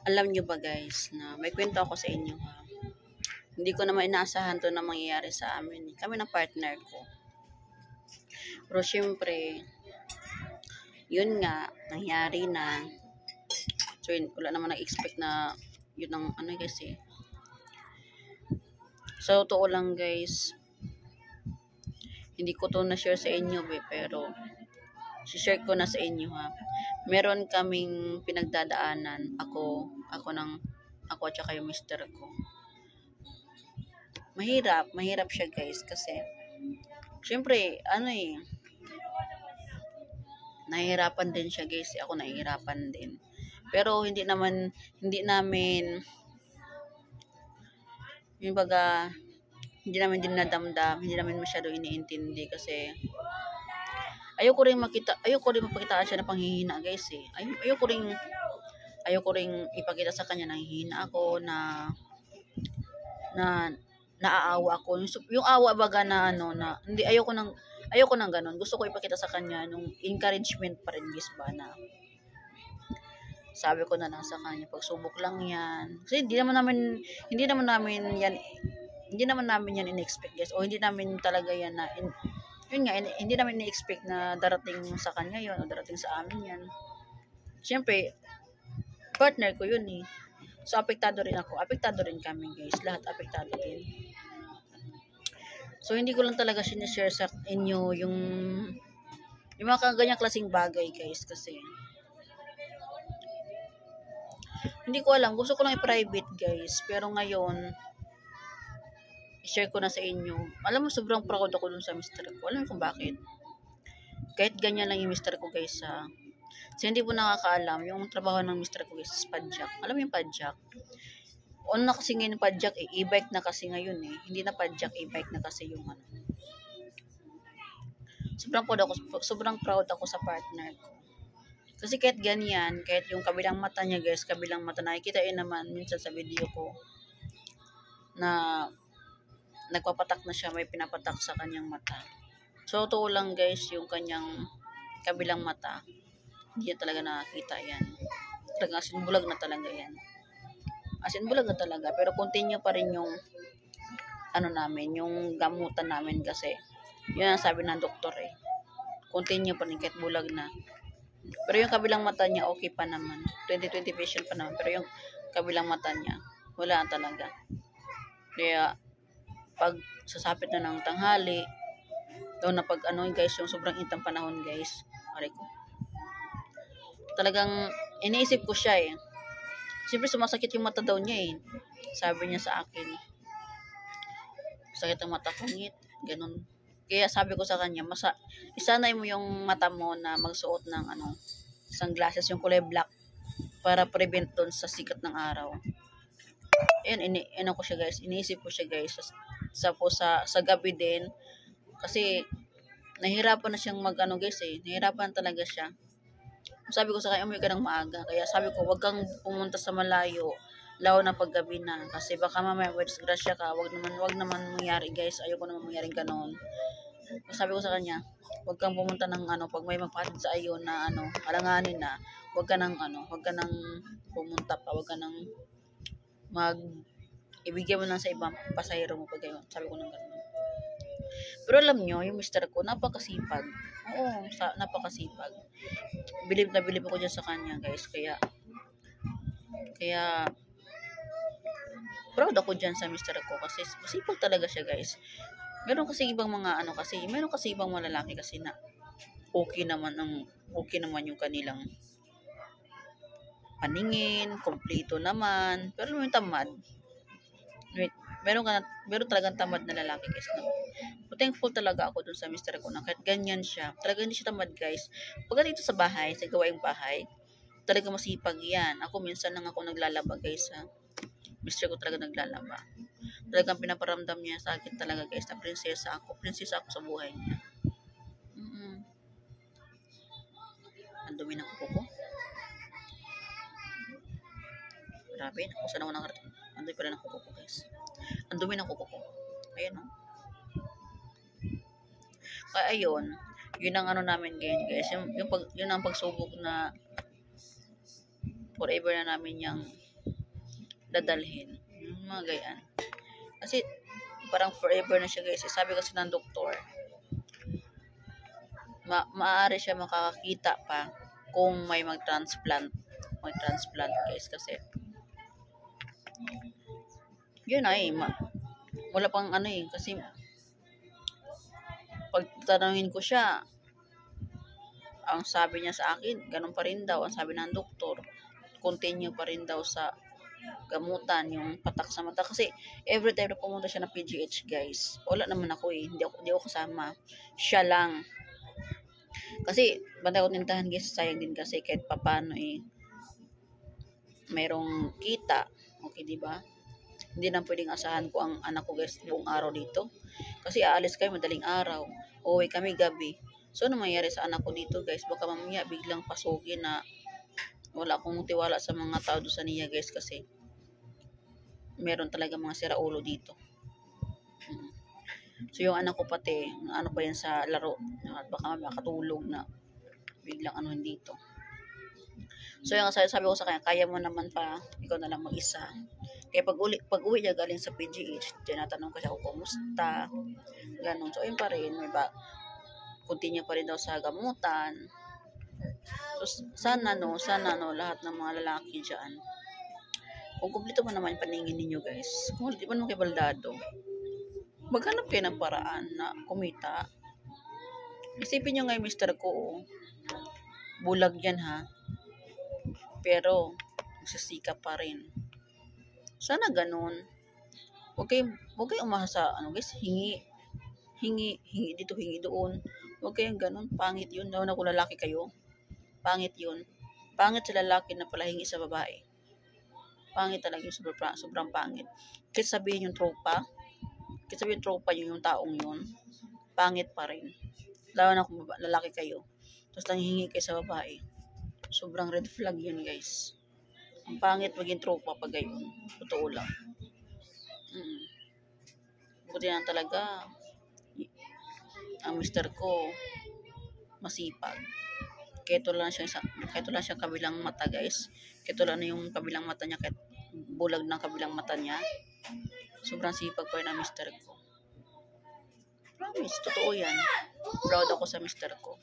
Alam nyo ba guys, na may kwento ako sa inyo ha. Hindi ko naman inaasahan to na mangyayari sa amin. Kami ng partner ko. Pero syempre, yun nga, nangyari na. So yun, wala naman nag-expect na yun ang ano guys eh. Sa totoo lang guys, hindi ko to na-share sa inyo pero share ko na sa inyo ha. Meron kaming pinagdadaanan, ako at saka yung mister ko. Mahirap siya guys kasi syempre nahihirapan din siya guys, ako nahihirapan din. Pero hindi namin yung baga hindi namin dinadamdam, hindi namin masyado iniintindi kasi ayoko rin mapakitaan siya na panghihina guys eh. Ayoko rin ipakita sa kanya na hihina ako, na naaawa ako. Yung awa baga na na hindi, ayoko nang ganun. Gusto ko ipakita sa kanya nung encouragement pa rin guys ba, na sabi ko na lang sa kanya, pagsubok lang yan. Kasi hindi naman namin yan in-expect guys. O hindi namin talaga yan na hindi namin in-expect na darating sa kanya yon o darating sa amin yan. Siyempre, partner ko yun eh. So, apektado rin ako. Apektado rin kami guys. Lahat apektado din. So, hindi ko lang talaga sinishare sa inyo yung mga ganyang klaseng bagay guys. Kasi, hindi ko alam. Gusto ko lang i-private guys. Pero ngayon, i-share ko na sa inyo. Alam mo, sobrang proud ako dun sa mister ko. Alam mo kung bakit? Kahit ganyan lang yung mister ko guys ha. Kasi hindi po nakakaalam, yung trabaho ng mister ko is padjak. Alam mo yung padjak? Na kasi ngayon padjak eh, e-bike na kasi ngayon eh. Hindi na padjak, e-bike na kasi yung ano. Sobrang proud ako sa partner ko. Kasi kahit ganyan, kahit yung kabilang mata niya guys, kabilang mata, nakikita naman minsan sa video ko na nagpapatak na siya, may pinapatak sa kanyang mata. So, totoo lang guys, yung kanyang kabilang mata, hindi talaga nakakita yan. Talagang as in bulag na talaga yan. As in bulag na talaga. Pero continue pa rin yung yung gamutan namin kasi yun ang sabi ng doktor eh. Continue pa rin kahit bulag na. Pero yung kabilang mata niya okay pa naman. 20/20 vision pa naman. Pero yung kabilang mata niya wala talaga. Kaya pag sasapit na ng tanghali, daw na pag guys, yung sobrang intang panahon guys, aray ko, talagang iniisip ko siya eh. Siyempre sumasakit yung mata daw niya eh. Sabi niya sa akin, sakit ang mata ko, ngit, ganun. Kaya sabi ko sa kanya, isanay mo yung mata mo na magsuot ng sunglasses, yung kulay black, para prevent dun sa sikat ng araw. Ayan, ko siya guys, iniisip ko siya guys. Sa gabi din, kasi nahirapan na siyang guys eh. Nahirapan talaga siya. Sabi ko sa kanya, umuwi ka ng maaga. Kaya sabi ko, wag kang pumunta sa malayo, lalo na paggabi na. Kasi baka mamaya, disgrasya ka. Wag naman mangyari guys. Ayoko naman mangyari ganoon. Sabi ko sa kanya, wag kang pumunta ng pag may magpahatid sa iyo na alanganin na, wag ka nang pumunta pa. Wag ka nang ibigay mo lang sa ibang pasahero mo pag gayon. Sabi ko nang ganoon. Pero alam nyo, yung mister ko, napakasipag. Oo, napakasipag. Bilib na bilib ako dyan sa kanya, guys. Kaya, proud ako dyan sa mister ko. Kasi, masipag talaga siya, guys. Meron kasi ibang mga, meron kasi ibang mga lalaki kasi na okay naman yung kanilang paningin, kompleto naman. Pero yung tamad, meron talagang tamad na lalaki guys. No? Thankful talaga ako dun sa mister ko na kahit ganyan siya, talaga hindi siya tamad guys. Pagka dito sa bahay, sa gawaing bahay, talaga masipag yan. Ako minsan lang ako naglalaba guys ha. Mister ko talaga naglalaba. Talagang pinaparamdam niya sa akin talaga guys na prinsesa ako sa buhay niya. Ang dumi ng kuko ko. Grabe, ako saan ako nakarating. Ang dumi pala ng kuko ko guys. Ang dumi ng kuko ko. Ayan o. Kaya ayun, yun ang namin ngayon guys. Yun ang pagsubok na forever na namin yung dadalhin. Yung mga gayaan. Kasi parang forever na siya guys. Sabi kasi ng doktor, maaari siya makakakita pa kung may mag-transplant guys, kasi yun ay wala pang ano eh, kasi pag tanungin ko siya, ang sabi niya sa akin, ganun pa rin daw ang sabi ng doktor, continue pa rin daw sa gamutan yung patak sa mata. Kasi every time na pumunta siya ng PGH guys, wala naman ako eh, hindi ako kasama, siya lang. Kasi banda ko tintahan guys, sayang din kasi kahit papano eh mayroong kita, okay, di ba? Hindi na pwedeng asahan ko ang anak ko guys buong araw dito, kasi aalis kayo madaling araw, uuwi kami gabi. So ano mangyayari sa anak ko dito guys? Baka mamaya biglang pasugin na wala akong tiwala sa mga tao doon sa niya guys, kasi meron talaga mga siraulo dito. So yung anak ko pati, ano pa yan sa laro, baka makatulog na biglang ano dito. So yung sabi ko sa kanya, kaya mo naman pa, ikaw na lang mag-isa. Kaya pag uwi niya galing sa PGH, tinatanong ko siya kung kumusta, ganun. So ayun pa rin, may continue pa rin daw sa gamutan. So sana lahat ng mga lalaki dyan, kung kumplito mo naman yung paningin ninyo guys, kung di man mo kay baldado, maghanap kayo ng paraan na kumita. Isipin nyo nga yung mister ko, bulag yan ha, pero nagsisikap pa rin. Sana ganun. Huwag kayong umasa sa guys, hingi dito, hingi doon. Huwag kayong ganun, pangit yun. Lalo na kung lalaki kayo, pangit yun. Pangit sa lalaki na pala hingi sa babae. Pangit talaga yung sobrang pangit. Kasi sabihin yung tropa yung taong yun, pangit pa rin. Lalo na kung lalaki kayo, tapos nanghihingi kayo sa babae, sobrang red flag yun guys. Ang pangit maging tropa pag gayon, totoo lang. Buti na talaga ang mister ko masipag. Kahit wala siyang kabilang mata guys, kahit wala na yung kabilang mata niya, kahit bulag ng kabilang mata niya, sobrang sipag pa rin ang mister ko. Promise, totoo yan. Proud ako sa mister ko.